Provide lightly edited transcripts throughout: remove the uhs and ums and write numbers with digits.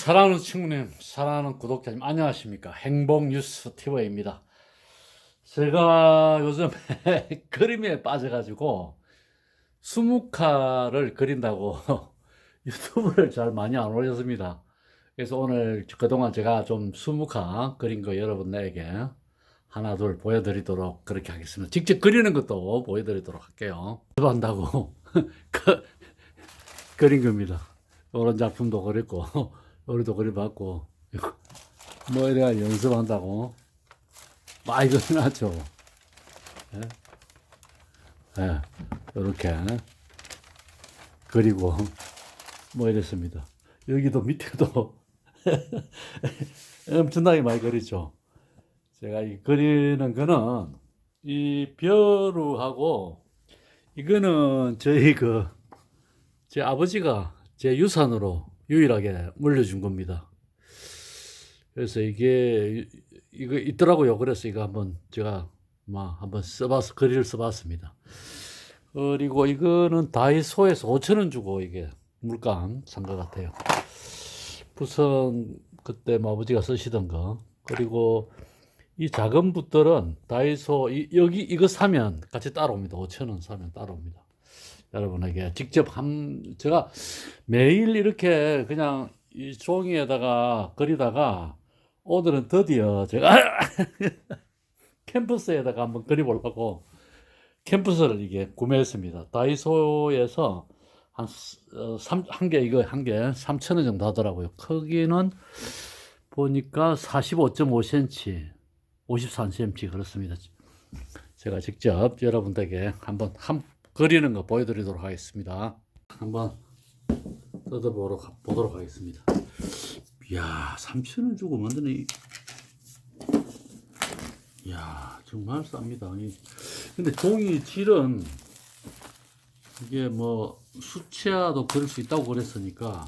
사랑하는 친구님, 사랑하는 구독자님, 안녕하십니까? 행복뉴스 TV입니다. 제가 요즘 그림에 빠져가지고 수묵화를 그린다고 유튜브를 잘 많이 안 올렸습니다. 그래서 오늘 그동안 제가 좀 수묵화 그린 거 여러분에게 하나 둘 보여드리도록 그렇게 하겠습니다. 직접 그리는 것도 보여드리도록 할게요. 연습한다고 그린 겁니다. 이런 작품도 그렸고 우리도 그려봤고 뭐 이래가 연습한다고 많이 그려놨죠. 예? 예, 이렇게 그리고 뭐 이랬습니다. 여기도 밑에도 엄청나게 많이 그리죠. 제가 이 그리는 거는 이 벼루하고 이거는 저희 제 아버지가 제 유산으로 유일하게 물려준 겁니다. 그래서 이거 있더라고요. 그래서 이거 한번 제가 한번 글을 써봤습니다. 그리고 이거는 다이소에서 5,000원 주고 이게 물감 산 것 같아요. 우선 그때 아버지가 쓰시던 거. 그리고 이 작은 붓들은 다이소 여기 이거 사면 같이 따라옵니다. 5,000원 사면 따라옵니다. 여러분에게 직접 제가 매일 이렇게 그냥 이 종이에다가 그리다가 오늘은 드디어 제가 캔버스에다가 한번 그려보려고 캔버스를 이게 구매했습니다. 다이소에서 한 개 3,000원 정도 하더라고요. 크기는 보니까 45.5cm, 53cm 그렇습니다. 제가 직접 여러분들에게 한번 그리는 거 보여드리도록 하겠습니다. 한번 뜯어보도록 하겠습니다. 이야, 3,000원 주고 만드는 이야, 정말 쌉니다. 근데 종이 질은 이게 뭐 수채화도 그릴 수 있다고 그랬으니까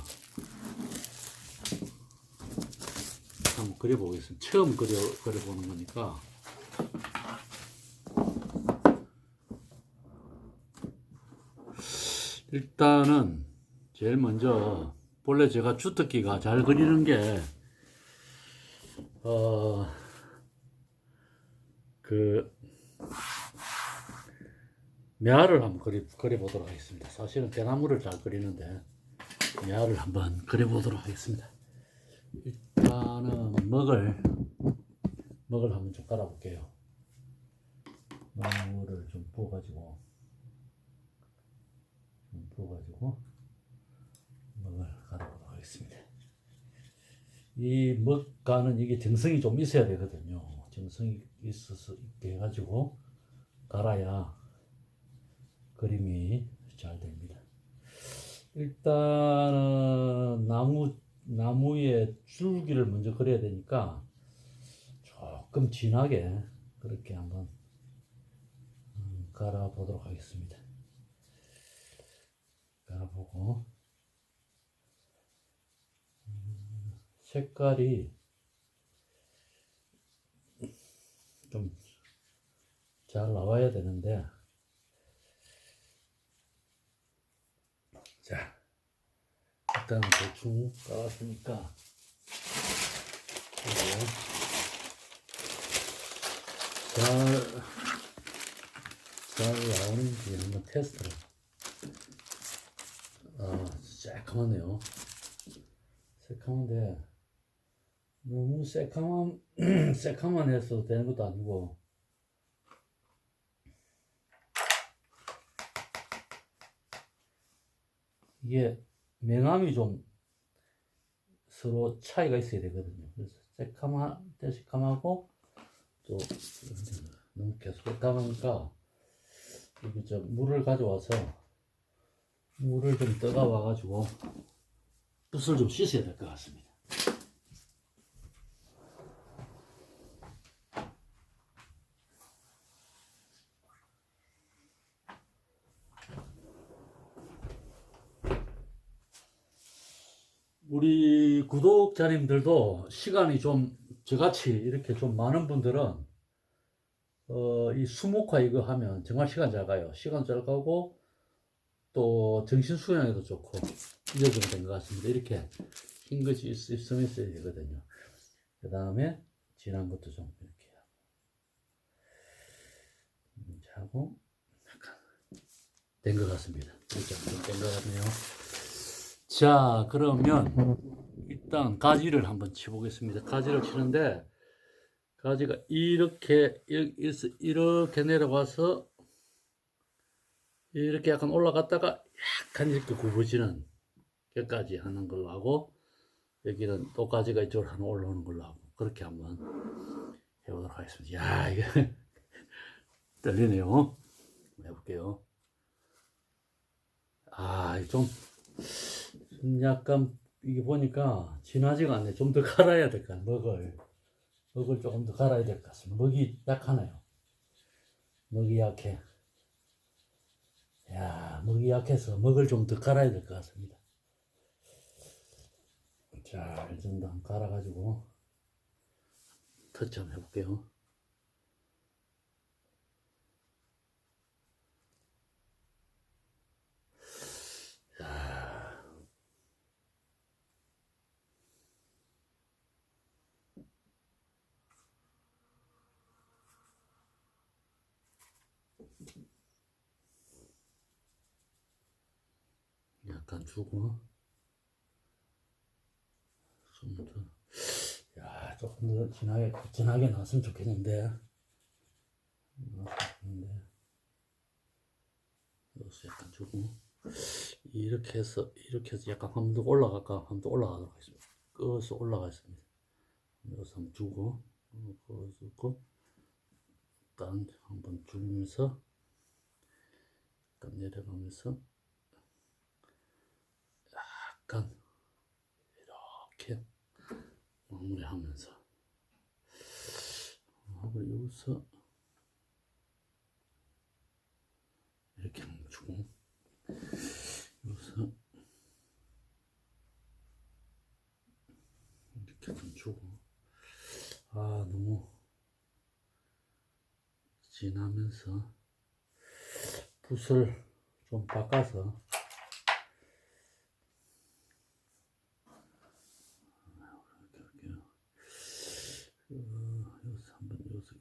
한번 그려보겠습니다. 처음 그려보는 거니까. 일단은 제일 먼저 본래 제가 주특기가 잘 그리는 게 매화를 한번 그려보도록 하겠습니다. 사실은 대나무를 잘 그리는데 매화를 한번 그려보도록 하겠습니다. 일단은 먹을 한번 좀 깔아볼게요. 나무를 좀 부어가지고 먹을 갈아보도록 하겠습니다. 이 먹가는 이게 정성이 좀 있어야 되거든요. 정성이 있어서 있게 해가지고 갈아야 그림이 잘 됩니다. 일단은 나무의 줄기를 먼저 그려야 되니까 조금 진하게 그렇게 한번 갈아보도록 하겠습니다. 갈아보고 색깔이 좀 잘 나와야 되는데, 자, 일단 대충 깔았으니까 잘 나오는지 한번 테스트를. 새카만해요. 새카만데 너무 새카만 해서 되는 것도 아니고, 이게 명암이 좀 서로 차이가 있어야 되거든요. 그래서 새카마고 또 너무 계속 새카마니까 여기 물을 가져와서 물을 좀 떠가와 가지고 붓을 좀 씻어야 될 것 같습니다. 우리 구독자님들도 시간이 좀 저같이 이렇게 좀 많은 분들은 이 수목화 이거 하면 정말 시간 잘 가요. 시간 잘 가고 또 정신 수양에도 좋고 이래 좀 된 것 같습니다. 이렇게 흰 것이 있으면 있어야 되거든요. 그 다음에 진한 것도 좀 이렇게 하고 된 것 같습니다. 된것 같네요. 자, 그러면 일단 가지를 한번 치보겠습니다. 가지를 치는데 가지가 이렇게 내려와서 이렇게 약간 올라갔다가 약간 이렇게 굽어지는 끝까지 하는 걸로 하고, 여기는 또 가지가 이쪽으로 하나 올라오는 걸로 하고, 그렇게 한번 해보도록 하겠습니다. 야, 이게 떨리네요. 해볼게요. 좀 약간 이게 보니까 진하지가 않네. 좀 더 갈아야 될 것 같아요. 먹을 조금 더 갈아야 될 것 같습니다. 먹이 약하네요. 먹이 약해. 야, 먹이 약해서 먹을 좀 더 갈아야 될 것 같습니다. 자, 이 정도 한번 갈아가지고 터치 한번 해볼게요. 자, 약간 주고 좀 더, 야, 조금 더 진하게 나왔으면 좋겠는데. 여기서 약간 주고 이렇게 해서 약간 한 번 더 올라가도록 하겠습니다. 꺼서 올라가겠습니다. 여기서 한번 주고 꺼주고 일단 한번 주면서 약간 내려가면서 약간 이렇게 마무리하면서 하고 여기서 이렇게 한번 주고 여기서 이렇게 좀 주고 너무 진하면서 붓을 좀 바꿔서 이렇게 할게요. 여기서 한번 여기서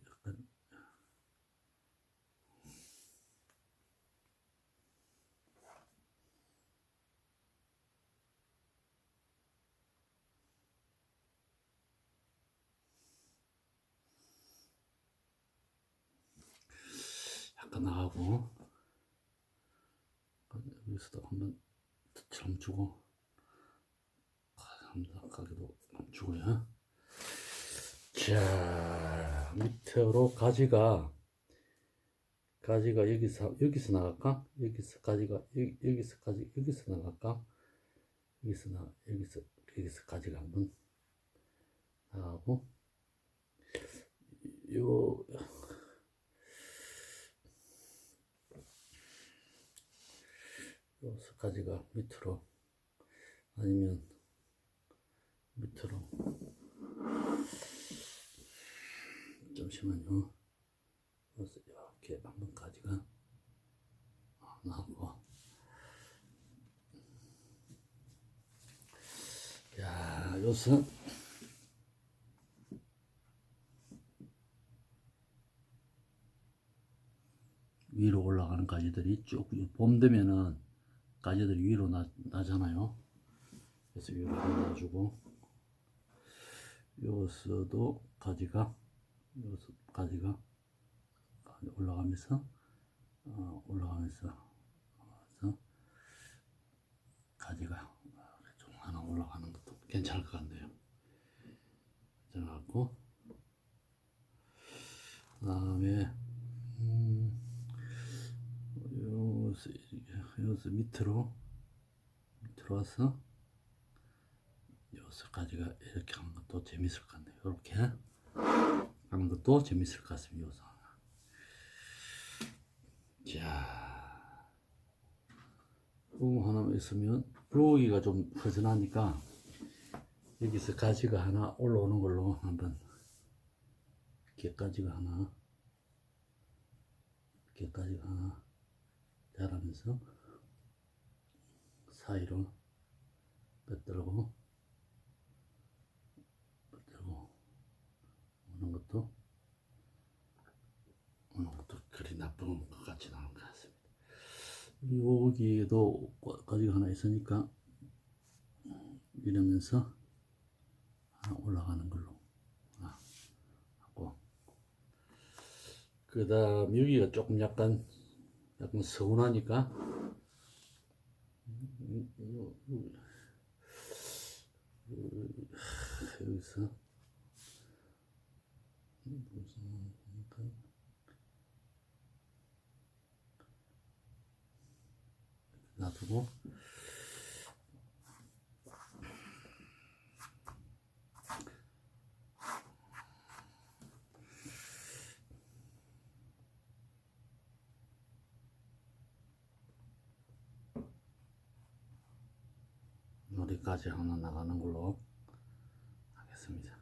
약간 나가고 여기서도 한번 터치 한번 주고 가게도 한번 주고요. 자, 밑으로 가지가 여기서 나갈까? 여기서 가지가 여기서 나갈까? 여기서 가지가 한번 나가고 요 여기서 가지가 밑으로 아니면 밑으로 잠시만요. 여기서 이렇게 한번 가지가 나오고 야, 여기서 위로 올라가는 가지들이 쭉 봄 되면은 가지들이 위로 나잖아요. 그래서 위로 올라주고 여기서도 가지가 올라가면서 가지가 좀 하나 올라가는 것도 괜찮을 것 같네요. 그래갖고 그다음에 여기서 밑으로 와서 여기서 가지가 이렇게 하는 것도 재밌을 것 같네요. 이렇게 하는 것도 재밌을 것 같습니다. 여기서 자, 하나 있으면 여기가 좀 허전하니까 여기서 가지가 하나 올라오는 걸로 한번 깨가지가 하나 자라면서 사이로 빼들고 것도 그리 나쁜 것 같지는 않은 것 같습니다. 여기에도 가지가 하나 있으니까 이러면서 올라가는 걸로 하고, 그 다음 여기가 조금 약간 서운하니까 여기서 놔두고, 여기까지 하나 나가는 걸로 하겠습니다.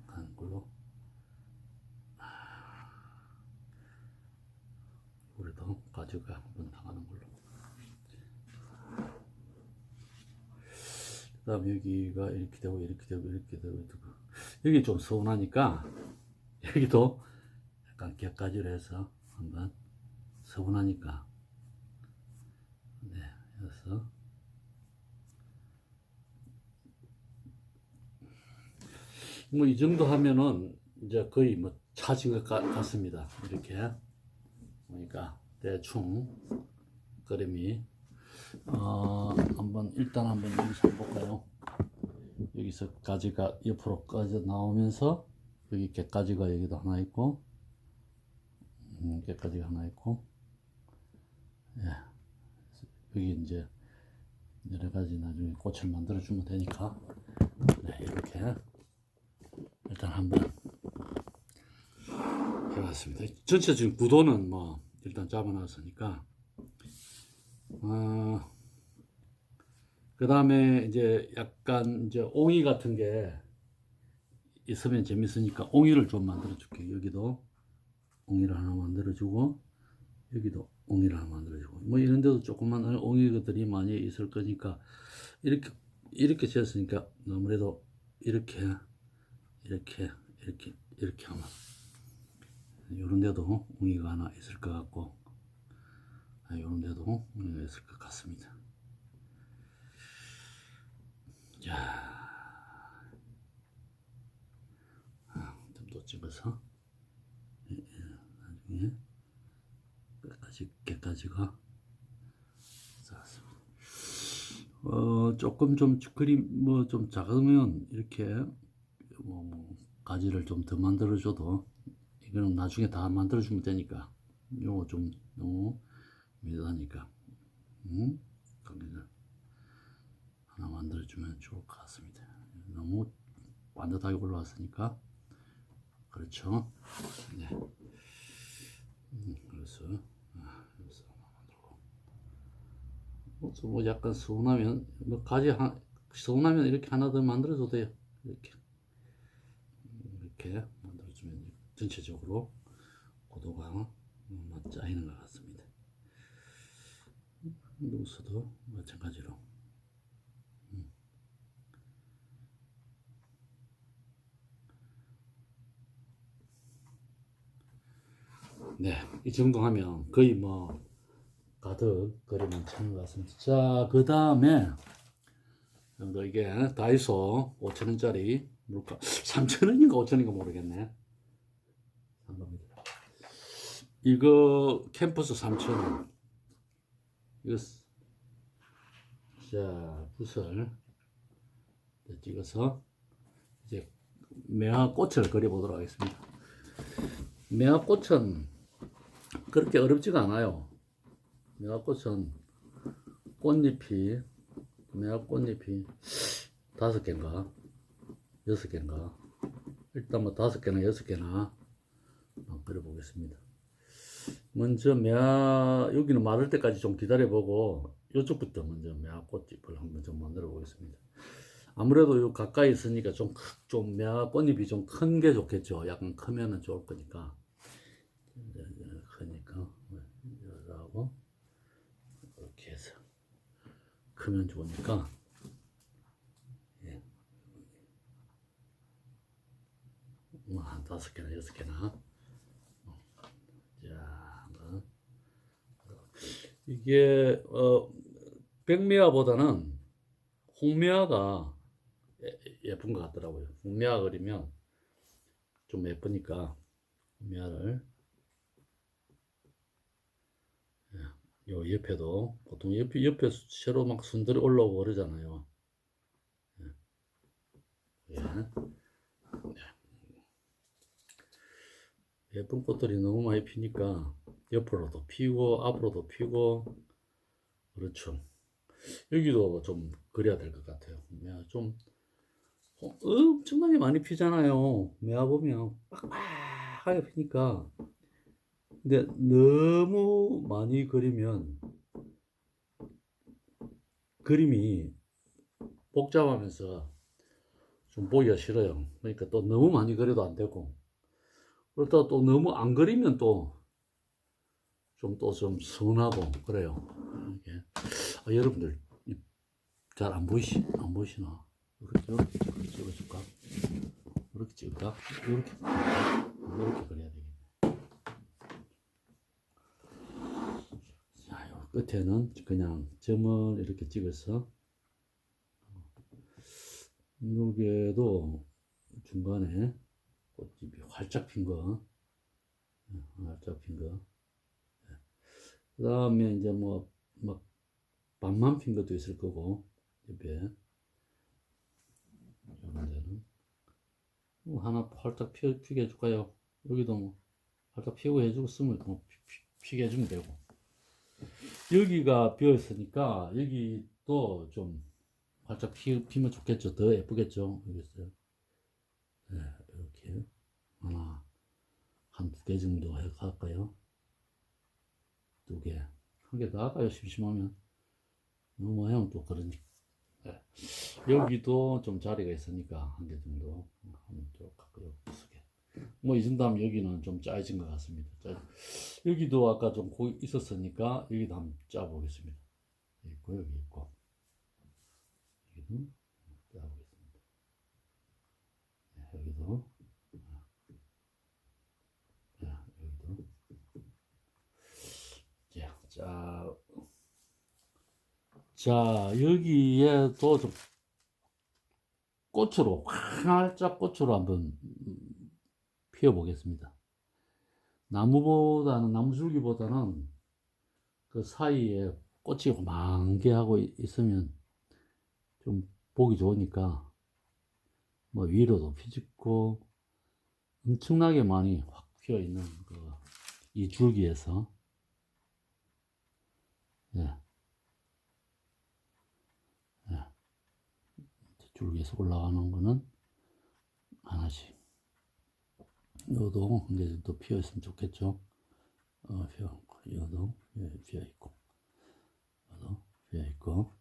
가는 걸로. 우리도 가지가 한번 나가는 걸로. 그 다음 여기가 이렇게 되고 이렇게 되고 이렇게 되고 이렇게 되고, 여기 좀 서운하니까 여기도 약간 격가지로 해서 한번 서운하니까, 네, 해서 뭐 이 정도 하면은 이제 거의 뭐 차진 것 같습니다. 이렇게 보니까 대충 그림이 일단 한번 여기서 해볼까요? 여기서 가지가 옆으로 꺼져 나오면서 여기 객가지가 여기도 하나 있고, 객가지가 하나 있고, 예. 여기 이제 여러 가지 나중에 꽃을 만들어 주면 되니까, 네, 이렇게 일단 한번 해봤습니다. 전체적인 구도는 뭐 일단 잡아놨으니까, 그 다음에 이제 약간 이제 옹이 같은 게 있으면 재밌으니까 옹이를 좀 만들어 줄게요. 여기도 옹이를 하나 만들어 주고, 여기도 옹이를 하나 만들어 주고, 뭐 이런 데도 조그만 옹이들이 많이 있을 거니까, 이렇게 지었으니까 아무래도 이렇게 하면 이런 데도 옹이가 하나 있을 것 같고, 이런 데도 옹이가 있을 것 같습니다. 자, 좀 더 찍어서 나중에 끝까지가 조금 좀 그림 뭐 좀 작으면 이렇게 뭐 가지를 좀 더 만들어줘도, 이거는 나중에 다 만들어주면 되니까, 요거 좀 너무 미세하니까 거기를 하나 만들어주면 좋을 것 같습니다. 너무 반듯하게 올라왔으니까. 그렇죠. 네. 그래서 여기서 만들고, 뭐 약간 서운하면 뭐 가지 서운하면 이렇게 하나 더 만들어도 돼요. 이렇게 만들어주면 전체적으로 고도가 짜이는 것 같습니다. 여기서도 마찬가지로. 네, 이 정도 하면 거의 뭐 가득 그림은 차는 것 같습니다. 자, 그 다음에 이게 다이소 5,000원짜리 물가 3,000원인가 5,000원인가 모르겠네. 이거 캠퍼스 3,000원. 이거 자 붓을 찍어서 이제 매화꽃을 그려보도록 하겠습니다. 매화꽃은 그렇게 어렵지가 않아요. 매화꽃은 매화꽃잎이 5개인가 6개인가, 일단 뭐 5개나 6개나 그려보겠습니다. 먼저 여기는 마를 때까지 좀 기다려보고, 이쪽부터 먼저 매화꽃잎을 한번 좀 만들어 보겠습니다. 아무래도 요 가까이 있으니까 좀 매화꽃잎이 좀 큰 게 좋겠죠. 약간 크면은 좋을 거니까. 크니까 하고 이렇게 해서 크면 좋으니까, 예. 한 5개나 6개나. 자, 한번. 이게 백미화보다는 홍미화가 예쁜 것 같더라고요. 홍미화 그리면 좀 예쁘니까 홍미화를 요 옆에도 보통 옆에 새로 막 순들이 올라오고 그러잖아요. 예. 예쁜 꽃들이 너무 많이 피니까 옆으로도 피고 앞으로도 피고 그렇죠. 여기도 좀 그래야 될 것 같아요. 좀 엄청나게 많이 피잖아요. 매화 보면 빡빡하게 피니까. 근데 너무 많이 그리면 그림이 복잡하면서 좀 보기가 싫어요. 그러니까 또 너무 많이 그려도 안 되고, 그렇다고 또 너무 안 그리면 또 좀 서운하고 그래요. 이게. 여러분들 잘 안 보이시나? 이렇게 찍어줄까? 이렇게 찍을까? 이렇게 그려야 되겠네. 자, 요 끝에는 그냥 점을 이렇게 찍어서 여기에도 중간에 꽃잎이 활짝 핀 거, 활짝 핀 거. 그 다음에 이제 뭐 막 반만 핀 것도 있을 거고 옆에 이런 데는 뭐 하나 활짝 피게 해줄까요? 여기도 뭐 활짝 피고 해주고 쓰면 뭐 피게 해주면 되고, 여기가 비어 있으니까 여기도 좀 활짝 피면 좋겠죠. 더 예쁘겠죠. 여기 있어요. 네, 이렇게 하나 한 2개 정도 할까요? 2개, 한 개 더 할까요? 심심하면 너무 하면 또 그러니까. 네. 여기도 좀 자리가 있으니까 한 개 정도 하면 또 가까이 쓰게. 뭐 이 정도 하면 여기는 좀 짜여진 것 같습니다. 여기도 아까 좀 고기 있었으니까 여기도 한번 짜보겠습니다. 여기 있고 여기 있고 여기도 짜보겠습니다. 네, 여기도 여기도 자 여기에 좀 꽃으로 활짝 꽃으로 한번 피워 보겠습니다. 나무줄기보다는 그 사이에 꽃이 만개하고 있으면 좀 보기 좋으니까 뭐 위로도 피집고 엄청나게 많이 확 피어 있는 이 줄기에서, 예, 예, 줄기에서 올라가는 거는 하나씩. 요도 이제 또 피어 있으면 좋겠죠. 요도 피어 있고, 요도 피어 있고,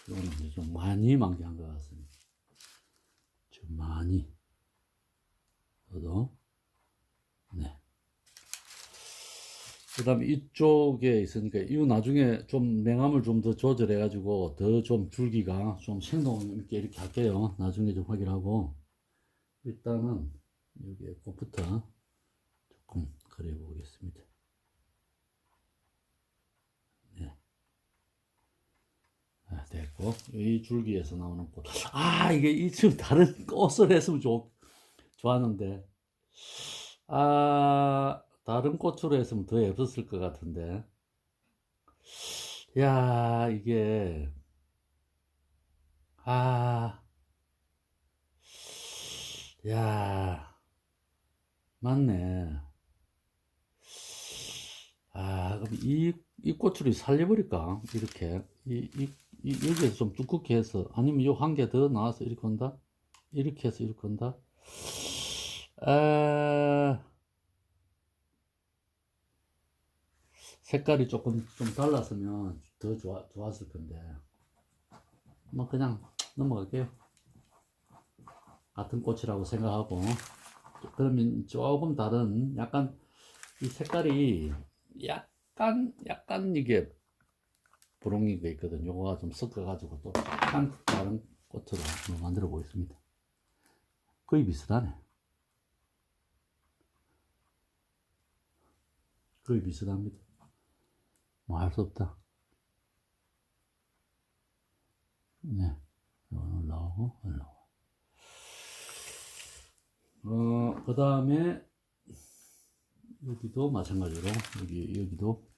요는 이제 좀 많이 만개한 것 같습니다. 좀 많이. 요도, 네. 그 다음에 이쪽에 있으니까 이 나중에 좀 냉함을 좀 더 조절해 가지고 더 좀 줄기가 좀 생동 있게 이렇게 할게요. 나중에 좀 확인하고 일단은 여기에 꽃부터 조금 그려 보겠습니다. 네. 됐고, 이 줄기에서 나오는 꽃. 이게 이 지금 다른 꽃을 했으면 좋았는데, 다른 꽃으로 했으면 더 예뻤을 것 같은데. 야, 이게, 아, 야, 맞네. 그럼 이 꽃을 살려버릴까? 이렇게. 여기에서 좀 두껍게 해서, 아니면 요 한 개 더 나와서 이렇게 한다? 이렇게 해서 이렇게 한다? 색깔이 조금 좀 달랐으면 더 좋았을 건데. 뭐 그냥 넘어갈게요. 같은 꽃이라고 생각하고. 그러면 조금 다른, 약간 이 색깔이 약간 이게 분홍이가 있거든요. 요거가 좀 섞어가지고 또 약간 다른 꽃으로 한번 만들어 보겠습니다. 거의 비슷하네. 거의 비슷합니다. 뭐 할 수 없다. 네. 올라오고, 올라오고. 그 다음에, 여기도 마찬가지로, 여기도,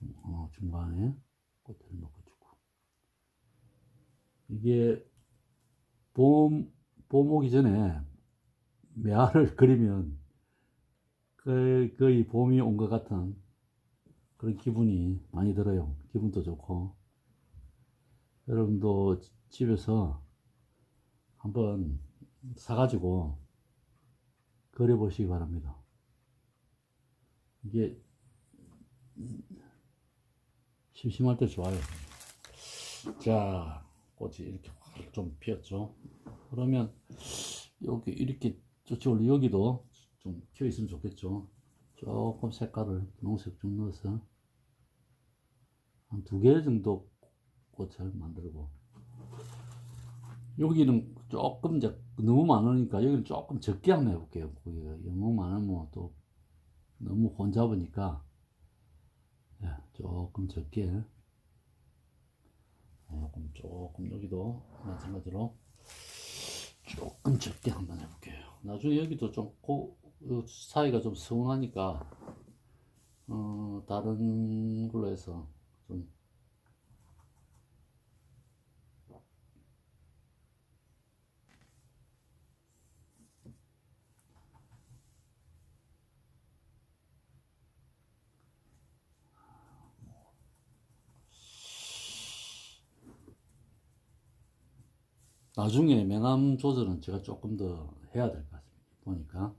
중간에 꽃을 넣어주고. 이게, 봄 오기 전에 매화를 그리면 거의 봄이 온 것 같은 그런 기분이 많이 들어요. 기분도 좋고. 여러분도 집에서 한번 사가지고 그려보시기 바랍니다. 이게 심심할 때 좋아요. 자, 꽃이 이렇게 좀 피었죠. 그러면 여기 이렇게 저쪽으로 여기도 좀 피어 있으면 좋겠죠. 조금 색깔을 분홍색 좀 넣어서 한 2개 정도 꽃을 만들고, 여기는 조금 이제 너무 많으니까 여기는 조금 적게 한번 해볼게요. 너무 많으면 또 너무 혼잡으니까 조금 적게, 조금 여기도 마찬가지로 조금 적게 한번 해볼게요. 나중에 여기도 좀 사이가 좀 서운하니까 다른 걸로 해서 좀 나중에 매남 조절은 제가 조금 더 해야 될 것 같습니다. 보니까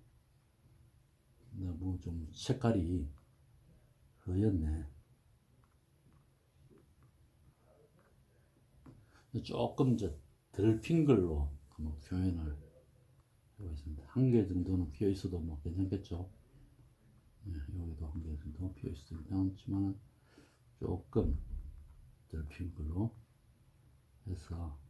너무 좀 색깔이 흐렸네. 조금 이제 덜 핀 걸로 한번 표현을 하고 있습니다. 1개 정도는 피어 있어도 뭐 괜찮겠죠. 네, 여기도 1개 정도 피어 있어도 괜찮지만 조금 덜 핀 걸로 해서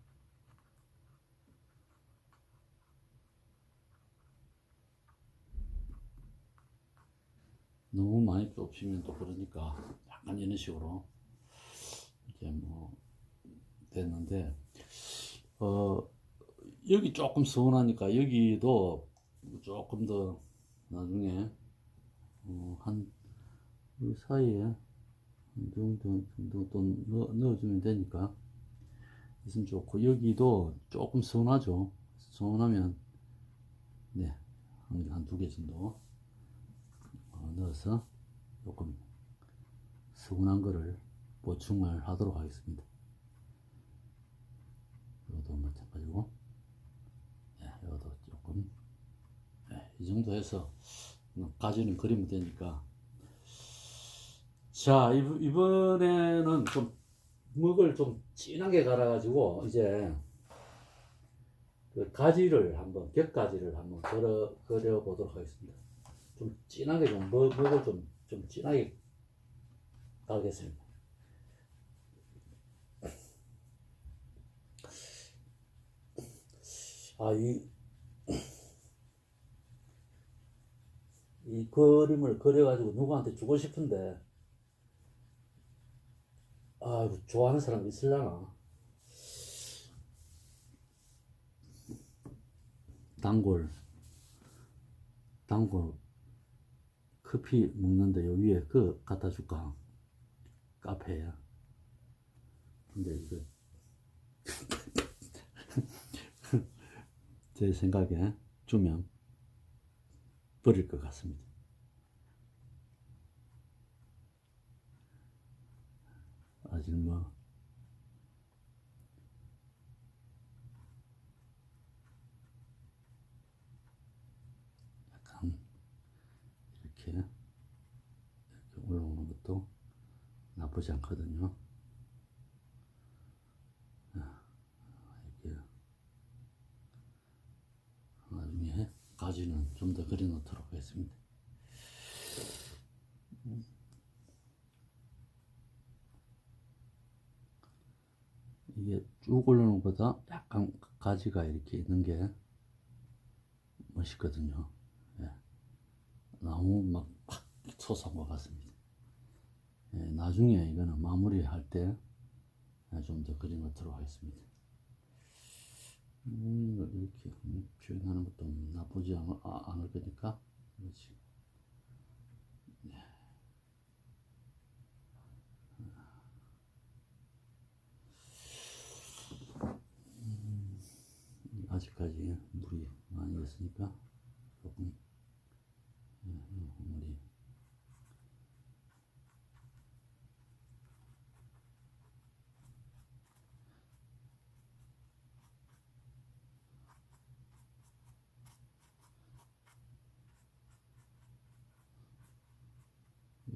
너무 많이 좁히면 또 그러니까 약간 이런 식으로 이제 뭐 됐는데, 여기 조금 서운하니까 여기도 조금 더 나중에 한 이 사이에 한 정도 또 넣어주면 되니까 있으면 좋고, 여기도 조금 서운하죠. 서운하면 네, 한 2개 정도 넣어서 조금 서운한 거를 보충을 하도록 하겠습니다. 이것도 마찬가지고, 이것도 조금 이 정도 해서 가지는 그리면 되니까. 자, 이번에는 좀 먹을 좀 진하게 갈아가지고 이제 그 가지를 한번, 격가지를 한번 그려보도록 하겠습니다. 좀 진하게 먹을 좀 진하게 가겠습니다. 이 그림을 그려가지고 누구한테 주고 싶은데, 좋아하는 사람 있을라나? 단골 커피 먹는데 요 위에 그 갖다 줄까? 카페야. 근데 이거 제 생각에 주면 버릴 것 같습니다. 아직 뭐 약간 이렇게 올라오는 것도 나쁘지 않거든요. 이렇게 나중에 가지는 좀 더 그려 놓도록 하겠습니다. 이게 쭉 올라오는 것보다 약간 가지가 이렇게 있는 게 멋있거든요. 예. 나무 막 팍 솟아온 것 같습니다. 예, 나중에 이거는 마무리할 때 좀 더 그림 넣도록 하겠습니다. 이렇게 표현하는 것도 나쁘지 않을 거니까. 그렇지. 아직까지 물이 많이 있으니까 조금 물이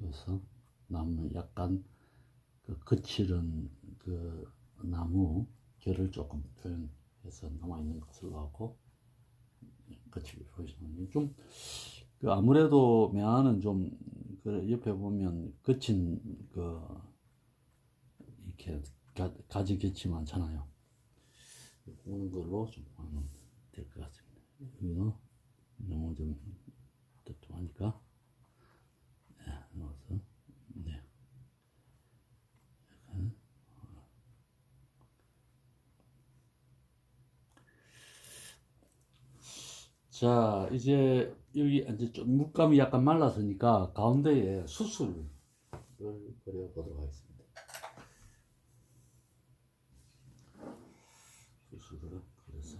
여기서 나무 약간 그 거칠은 그 나무 결을 조금 표현해서 남아있는 것을 넣고 거칠게 보이시는 좀그 아무래도 매화는 좀그 옆에 보면 거친 그 이렇게 가지 겹치 많잖아요. 그런 걸로 좀 하면 될 것 같습니다. 이거 너무 좀 뜨뜻하니까 넣어서 네. 자, 이제 여기 이제 좀 물감이 약간 말랐으니까 가운데에 수술을 그려보도록 하겠습니다. 수술을 그려서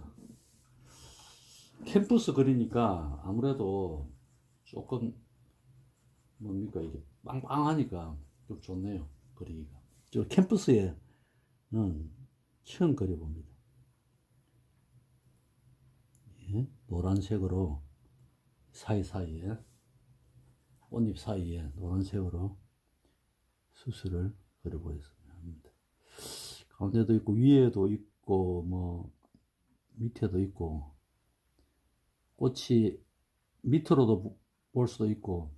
캠퍼스 그리니까 아무래도 조금 뭡니까 이게 빵빵하니까 좀 좋네요. 그리기가. 저 캠퍼스에는 처음 그려봅니다. 예? 노란색으로 사이사이에 꽃잎 사이에 노란색으로 수술을 그려보겠습니다. 가운데도 있고 위에도 있고 뭐 밑에도 있고 꽃이 밑으로도 볼 수도 있고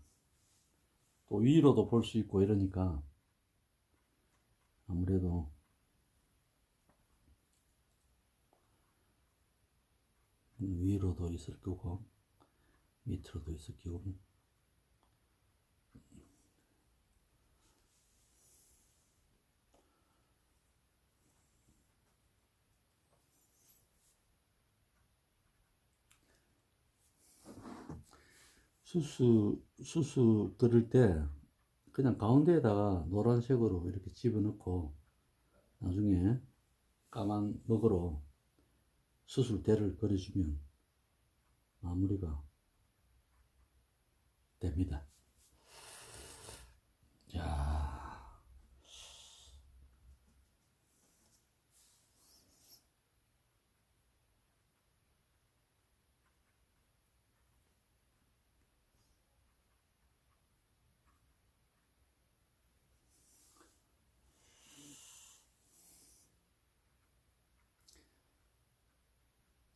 또 위로도 볼 수 있고 이러니까 아무래도 위로도 있을 거고 밑으로도 있을 거고 수수 들을 때 그냥 가운데에다가 노란색으로 이렇게 집어넣고 나중에 까만 먹으로 수술대를 그려주면 마무리가 됩니다. 자,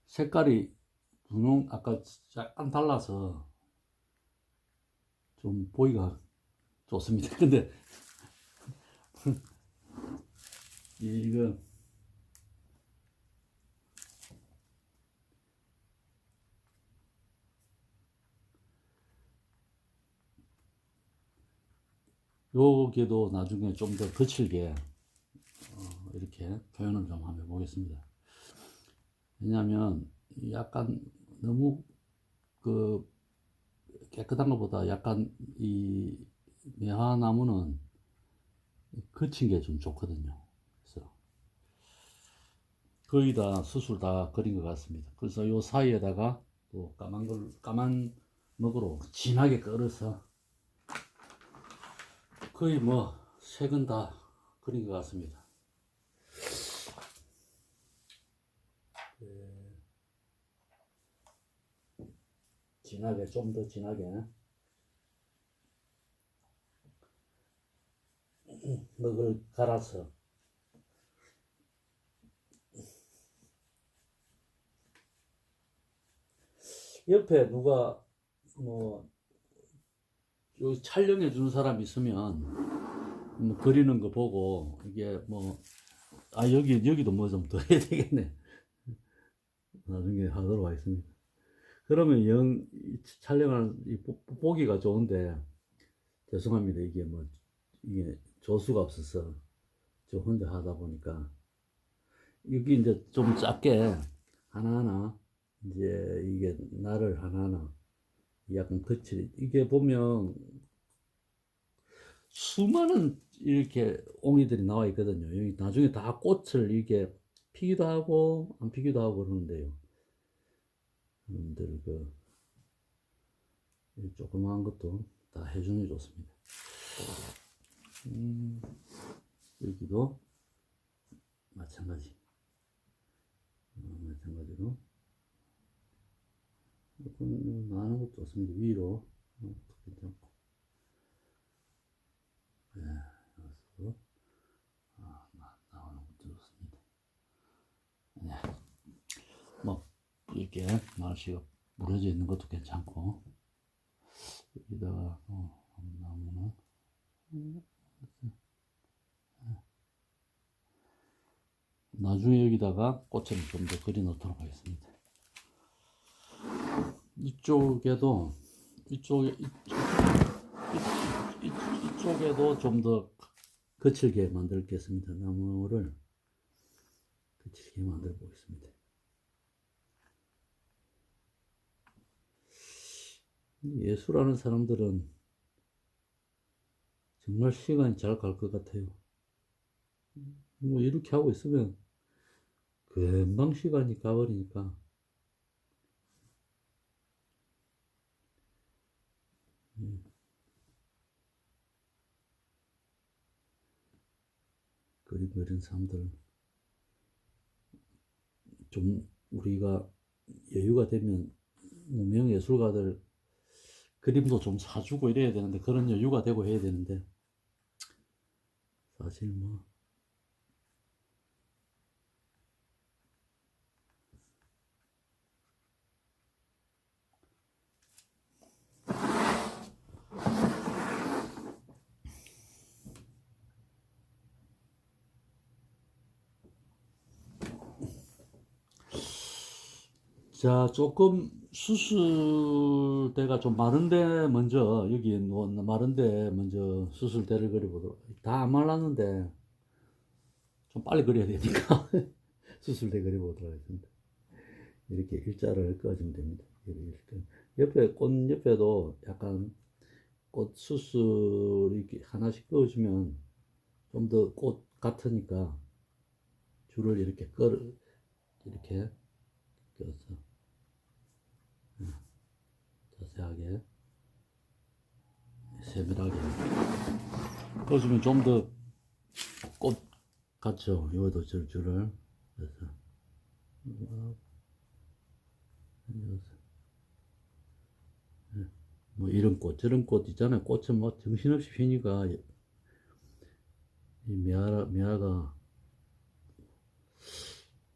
색깔이 분홍 아까 약간 달라서 좀 보기가 좋습니다. 근데 이거 요게도 나중에 좀 더 거칠게 이렇게 표현을 좀 한번 해보겠습니다. 왜냐하면 약간 너무 그 깨끗한 것보다 약간 이 매화나무는 거친 게 좀 좋거든요. 그래서 거의 다 수술 다 그린 것 같습니다. 그래서 요 사이에다가 또 까만 먹으로 진하게 끌어서 거의 뭐 색은 다 그린 것 같습니다. 진하게 좀 더 진하게 먹을 갈아서 옆에 누가 뭐 촬영해 주는 사람 있으면 뭐 그리는 거 보고 이게 뭐 여기도 뭐 좀 더 해야 되겠네. 나중에 하도록 하겠습니다. 그러면 촬영을 보기가 좋은데 죄송합니다. 이게 뭐 이게 조수가 없어서 저 혼자 하다 보니까 여기 이제 좀 작게 하나하나 이제 이게 날을 하나하나 약간 거칠 이게 보면 수많은 이렇게 옹이들이 나와 있거든요. 여기 나중에 다 꽃을 이게 피기도 하고 안 피기도 하고 그러는데요. 여러분들 이 조그마한 것도 다 해주는 게 좋습니다. 여기도 마찬가지. 마찬가지로 조금 나는 것도 좋습니다. 위로 괜찮고. 네, 여기서 나오는 것도 좋습니다. 네. 뭐 이렇게 날씨가 무너져 있는 것도 괜찮고 여기다가 나무는 나중에 여기다가 꽃을 좀 더 그려 놓도록 하겠습니다. 이쪽에도 이쪽에도 좀 더 거칠게 만들겠습니다. 나무를 거칠게 만들어 보겠습니다. 예술하는 사람들은 정말 시간이 잘 갈 것 같아요. 뭐 이렇게 하고 있으면 금방 시간이 가버리니까 그림 그리는 사람들 좀 우리가 여유가 되면 무명 예술가들 그림도 좀 사주고 이래야 되는데 그런 여유가 되고 해야 되는데 사실 뭐 자, 조금 수술대가 좀 마른데 먼저 여기 마른데 먼저 수술대를 그려보도록. 다 안 말랐는데 좀 빨리 그려야 되니까 수술대 그려보도록 하겠습니다. 이렇게 일자를 그어주면 됩니다. 이렇게. 옆에 꽃 옆에도 약간 꽃 수술 이렇게 하나씩 그어주면 좀 더 꽃 같으니까 줄을 이렇게 이렇게 껴서 자세하게 세밀하게 그어주면 좀 더 꽃 같죠. 이것도 줄을 그래서 뭐 이런 꽃 저런 꽃 있잖아요. 꽃은 뭐 정신없이 피니까 이 미아가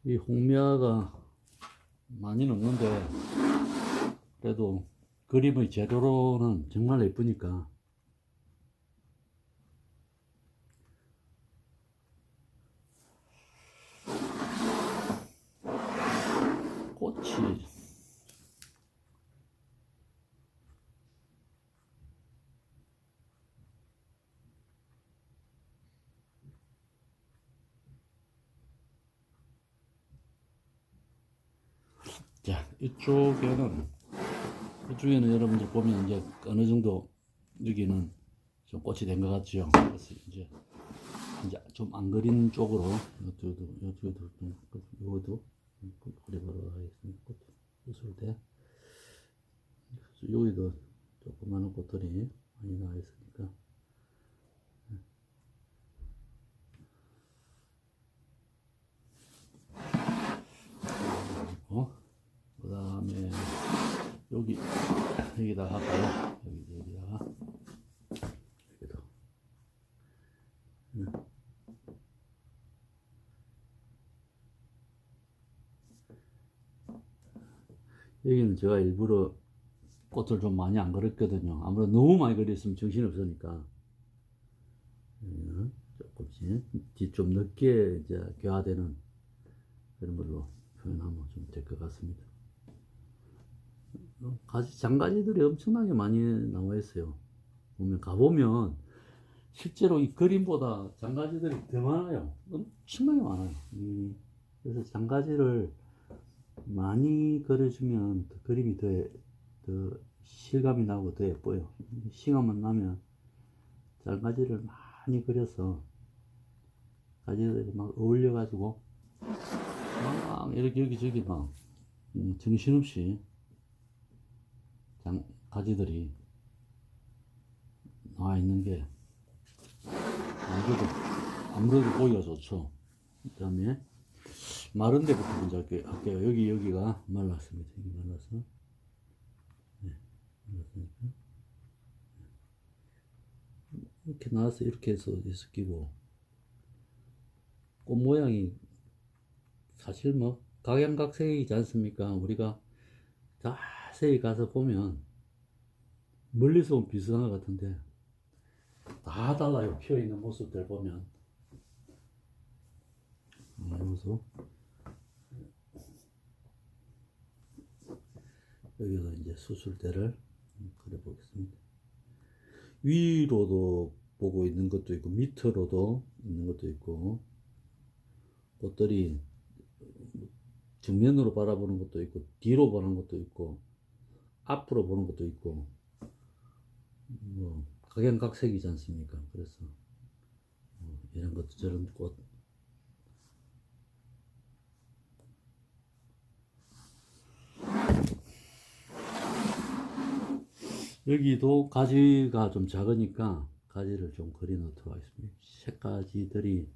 이 홍미아가 많이는 없는데 그래도 그림의 재료로는 정말 예쁘니까 꽃이 자 이쪽에는 여러분들 보면 이제 어느 정도 여기는 좀 꽃이 된 것 같죠. 그래서 이제 좀 안 그린 쪽으로 요것도 그려보도록 하겠습니다. 꽃 수술 때 여기도 조그마한 꽃들이 많이 나와 있으니까 그 다음에 여기다 할까요? 여기다가 여기도 여기는 제가 일부러 꽃을 좀 많이 안 그렸거든요. 아무래도 너무 많이 그렸으면 정신없으니까 조금씩 좀 늦게 이제 교화되는 그런 걸로 표현하면 좀 될 것 같습니다. 장가지들이 엄청나게 많이 나와 있어요. 가보면 실제로 이 그림보다 장가지들이 더 많아요. 엄청나게 많아요. 그래서 장가지를 많이 그려주면 그림이 더 실감이 나고 더 예뻐요. 시간만 나면 장가지를 많이 그려서 가지들이 막 어울려가지고 막 이렇게 여기저기 막 정신없이 가지들이 나와 있는 게 아무래도 보기가 좋죠. 그 다음에 마른 데부터 먼저 할게요. 여기가 말랐습니다. 여기 말라서. 네, 말랐으니까. 이렇게 나와서 이렇게 해서 끼고, 꽃 모양이 사실 뭐 각양각색이지 않습니까? 우리가 자세히 가서 보면 멀리서 보면 비슷한 것 같은데 다 달라요. 피어 있는 모습들 보면. 여기서 여기서 이제 수술대를 그려보겠습니다. 위로도 보고 있는 것도 있고 밑으로도 있는 것도 있고 꽃들이 정면으로 바라보는 것도 있고 뒤로 보는 것도 있고 앞으로 보는 것도 있고 뭐 각양각색이지 않습니까? 그래서 이런 것도 저런 꽃 여기도 가지가 좀 작으니까 가지를 좀 그려 놓도록 하겠습니다. 색가지들이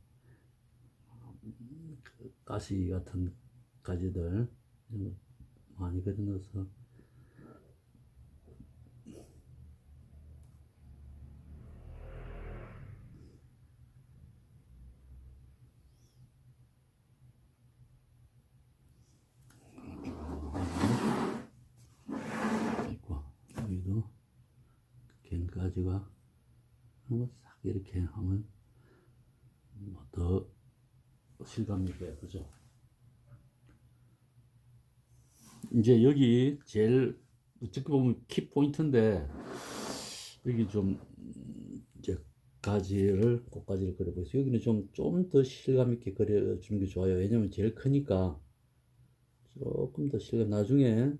가시 같은 가지들 많이 그려 넣어서 있고 여기도 갱가지가 한번 싹 이렇게 하면 더 실감 있게 예쁘죠. 이제 여기 제일 어떻게 보면 키 포인트인데 여기 좀 이제 꽃가지를 그려보겠습니다. 여기는 좀 더 실감 있게 그려주는 게 좋아요. 왜냐면 제일 크니까 조금 더 나중에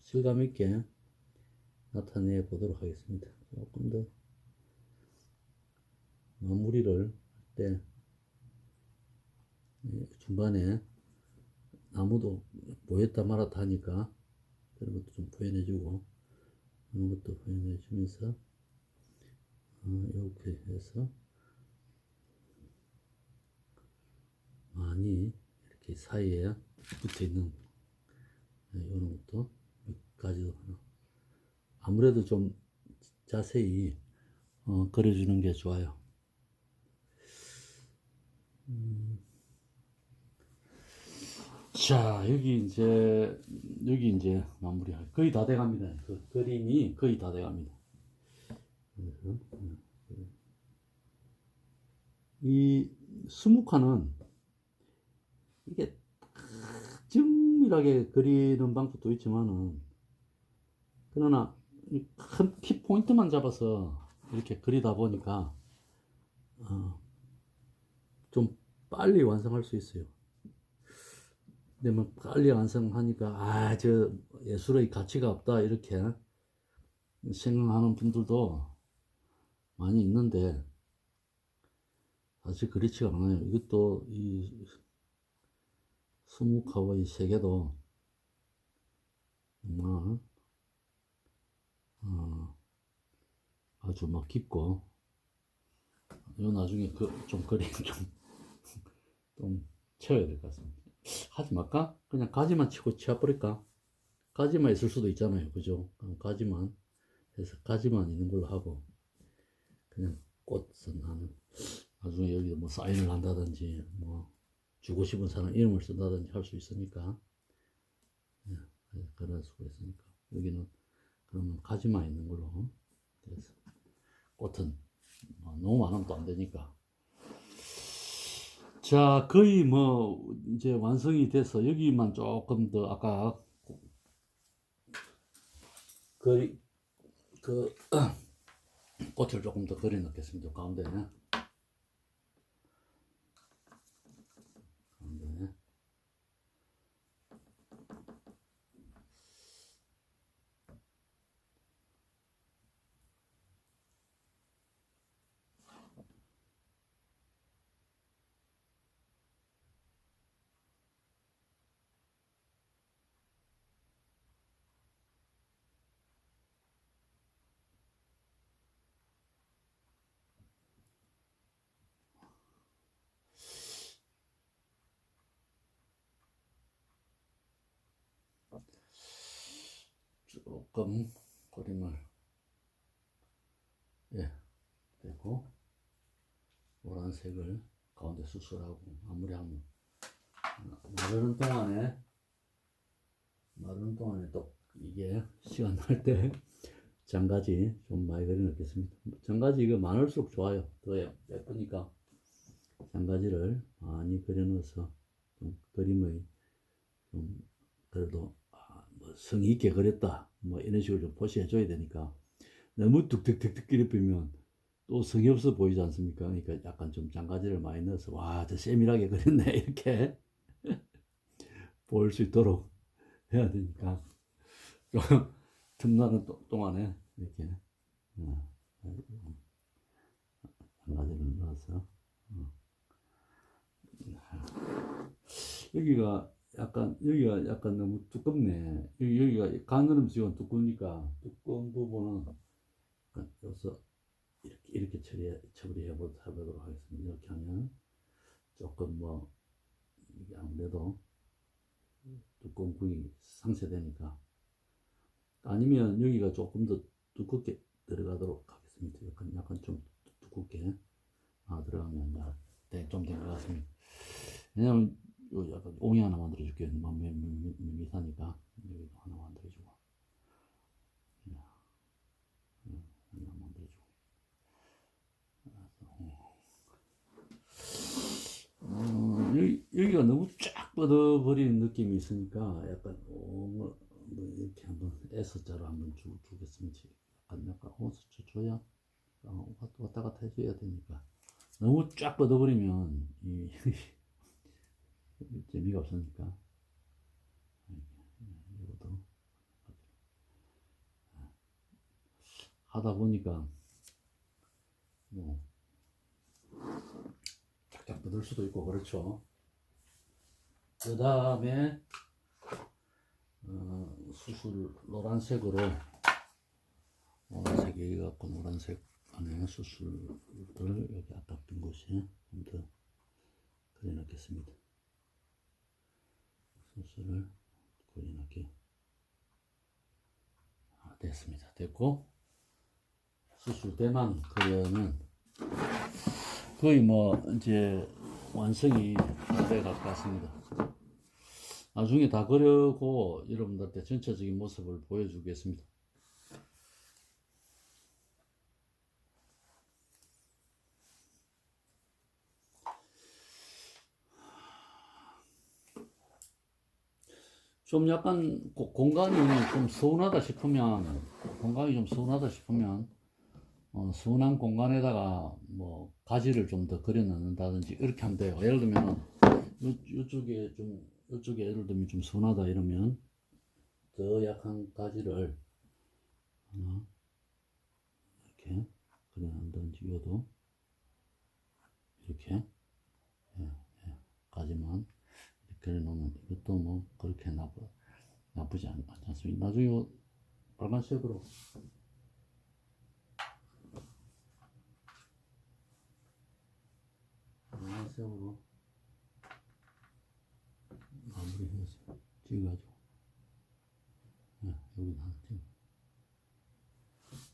실감 있게 나타내 보도록 하겠습니다. 조금 더 마무리를 할 때 중간에 나무도 보였다 말았다 하니까 그런 것도 좀 표현해주고 그런 것도 표현해주면서 이렇게 해서 많이 이렇게 사이에 붙어있는 이런 것도 몇 가지도 하나 아무래도 좀 자세히 그려주는 게 좋아요. 자, 여기 이제 마무리할 거의 다 돼갑니다. 그 그림이 거의 다 돼갑니다. 그래서 이 수묵화는 이게 정밀하게 그리는 방법도 있지만은 그러나 큰 키 포인트만 잡아서 이렇게 그리다 보니까 좀 빨리 완성할 수 있어요. 근데 뭐 빨리 완성하니까 저 예술의 가치가 없다 이렇게 생각하는 분들도 많이 있는데 사실 그렇지가 않아요. 이것도 이 수묵하고 이 세계도 정말 아주 막 깊고 요 나중에 좀 그림 좀 채워야 될 것 같습니다. 하지 말까? 그냥 가지만 치고 치워버릴까? 가지만 있을 수도 있잖아요. 그죠? 가지만 해서 가지만 있는 걸로 하고 그냥 꽃은 하는 나중에 여기 뭐 사인을 한다든지 뭐 주고 싶은 사람 이름을 쓴다든지 할 수 있으니까 그럴 수가 있으니까 여기는 그러면 가지만 있는 걸로 그래서 꽃은 너무 많으면 또 안 되니까 자 거의 뭐 이제 완성이 돼서 여기만 조금 더 아까 그리 그 꽃을 조금 더 그려 넣겠습니다. 가운데. 조금 그림을 되고 노란색을 가운데 수술하고 마무리하면 마르는 동안에 또 이게 시간 날 때 장가지 좀 많이 그려 넣겠습니다. 장가지 이거 많을수록 좋아요. 더 예쁘니까 장가지를 많이 그려 넣어서 좀 그림의 좀 그래도 뭐 성의 있게 그렸다 뭐 이런 식으로 좀 표시해 줘야 되니까 너무 뚝뚝뚝뚝 그리면 또 성의 없어 보이지 않습니까? 그러니까 약간 좀 장가지를 많이 넣어서 와, 저 세밀하게 그렸네 이렇게 보일 수 있도록 해야 되니까 좀 틈나는 동안에 이렇게 장가지를 넣어서 여기가 약간 너무 두껍네. 여기가 가늘음 지금 두꺼우니까 두꺼운 부분은 여기서 이렇게 처리해 보도록 하겠습니다. 이렇게 하면 조금 뭐 이게 아무래도 두꺼운 부위 상쇄되니까 아니면 여기가 조금 더 두껍게 들어가도록 하겠습니다. 약간 좀 두껍게 들어가면 좀 된 것 같습니다. 왜냐면 약간 옹이 하나 만들어줄게요. 밋밋하니까 여기도 하나 만들어주고 하나 만들어주고 여기가 너무 쫙 뻗어버리는 느낌이 있으니까 약간 뭐 이렇게 한번 S자로 한번 주겠습니다. 약간 줘야 왔다 갔다 해줘야 되니까 너무 쫙 뻗어버리면 재미가 없으니까 이것도 하다 보니까 뭐 쫙쫙 뻗을 수도 있고 그렇죠. 그 다음에 수술 노란색으로 노란색이 갖고 노란색 안에 수술을 여기 아까 빈 곳에 좀 더 그려놓겠습니다. 수술을 그려놓게 됐습니다. 됐고 수술대만 그려면 거의 뭐 이제 완성이 돼 가깝습니다. 나중에 다 그려고 여러분들한테 전체적인 모습을 보여주겠습니다. 좀 약간 공간이 좀 서운하다 싶으면 서운한 공간에다가 뭐 가지를 좀 더 그려 넣는다든지 이렇게 하면 돼요. 예를 들면 이쪽에 예를 들면 좀 서운하다 이러면 더 약한 가지를 하나 이렇게 그려 넣는다든지 이것도 이렇게 가지만 그래 놓으면 이것도 뭐 그렇게 나쁘지 않습니다. 나중에 빨간색으로 마무리해서 찍어가지고 여기 하나 찍어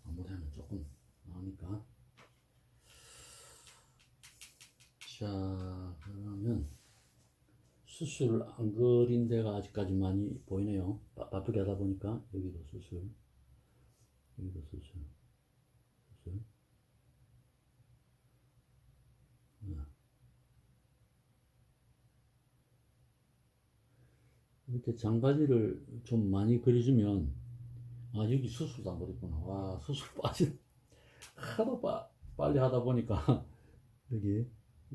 마무리하면 조금 나오니까 자 그러면 수술 안 그린 데가 아직까지 많이 보이네요. 바쁘게 하다 보니까 여기도 수술 이렇게 장바지를 좀 많이 그려주면 아, 여기 수술도 안 그랬구나. 와, 수술 빠진, 하도 빨리 하다 보니까, 여기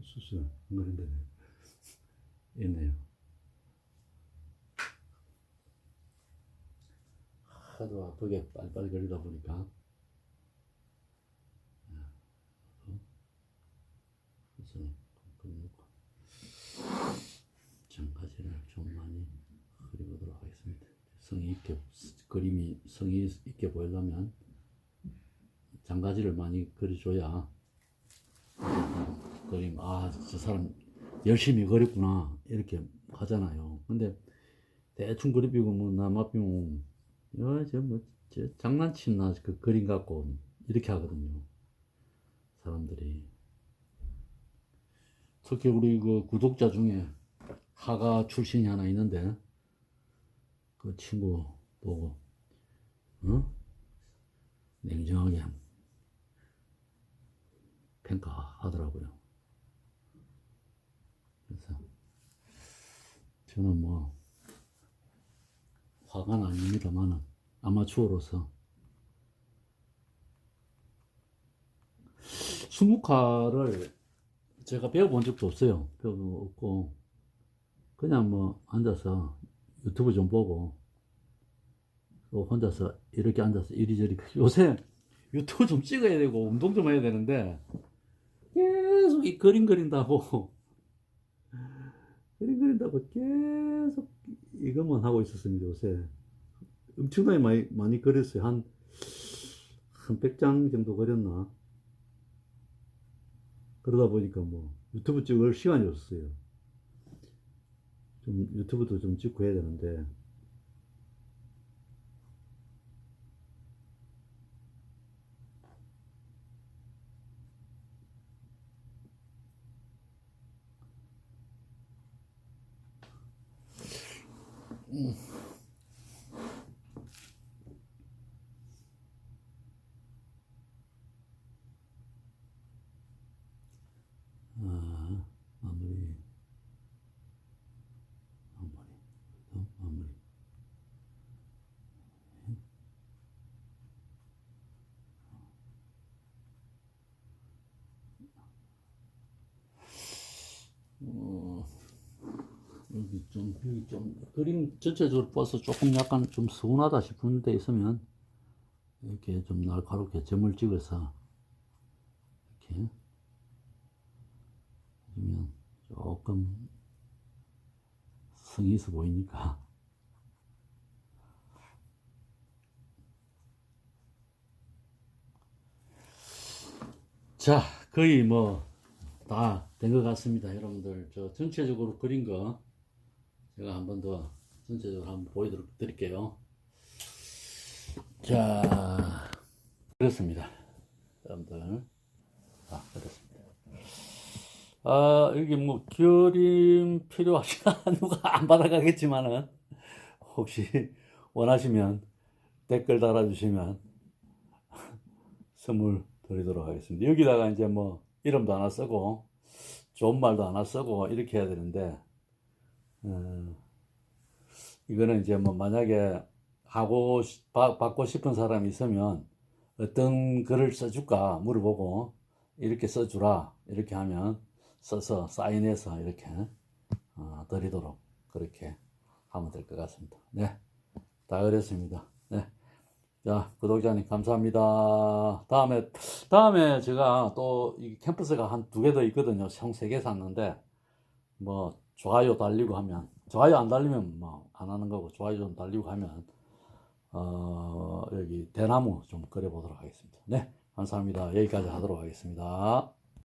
수술 안 그런 데 있네요. 하도 아프게 빨리빨리 걸리다 보니까, 수술 끊고, 장가지를 좀 많이 그려보도록 하겠습니다. 성의 있게, 그림이 성의 있게 보이려면, 장가지를 많이 그려줘야, 그림, 아, 저 사람 열심히 그렸구나. 이렇게 하잖아요. 근데 대충 그리고 뭐, 남아비면, 저 장난치나 그 그림 갖고 이렇게 하거든요. 사람들이. 특히 우리 그 구독자 중에 화가 출신이 하나 있는데, 그 친구 보고, 어? 냉정하게 평가하더라고요. 그래서 저는 뭐 화가는 아닙니다만은 아마추어로서 수묵화를 제가 배워본 적도 없어요. 배워본 거 없고 그냥 뭐 앉아서 유튜브 좀 보고 또 혼자서 이렇게 앉아서 이리저리 요새 유튜브 좀 찍어야 되고 운동 좀 해야 되는데 계속 이 그림 그린다고 그림 그린다고 계속 이것만 하고 있었습니다. 요새 엄청나게 많이 그렸어요. 한 100장 정도 그렸나? 그러다 보니까 뭐 유튜브 찍을 시간이 없었어요. 좀 유튜브도 좀 찍고 해야 되는데 아, 마무리 마무리 마무리 어, 여기 좀 그림 전체적으로 봐서 조금 약간 좀 서운하다 싶은 데 있으면 이렇게 좀 날카롭게 점을 찍어서 이렇게 해주면 조금 성의 있어 보이니까. 자, 거의 뭐 다 된 것 같습니다. 여러분들 저 전체적으로 그린 거 제가 한 번 더 전체적으로 한번 보여드릴게요. 자, 그렇습니다. 여러분들. 아, 그렇습니다. 아, 여기 뭐 그림 필요하시나 누가 안 받아가겠지만은 혹시 원하시면 댓글 달아주시면 선물 드리도록 하겠습니다. 여기다가 이제 뭐 이름도 하나 쓰고 좋은 말도 하나 쓰고 이렇게 해야 되는데 이거는 이제 뭐 만약에 받고 싶은 사람이 있으면 어떤 글을 써줄까 물어보고 이렇게 써주라 이렇게 하면 써서 사인해서 이렇게 드리도록 그렇게 하면 될 것 같습니다. 네, 다 그랬습니다. 네. 자, 구독자님 감사합니다. 다음에 제가 또 이 캠퍼스가 한 2개 더 있거든요. 총 3개 샀는데 뭐 좋아요 달리고 하면 좋아요 안 달리면 뭐 안 하는 거고 좋아요 좀 달리고 하면 여기 대나무 좀 그려보도록 하겠습니다. 네, 감사합니다. 여기까지 하도록 하겠습니다.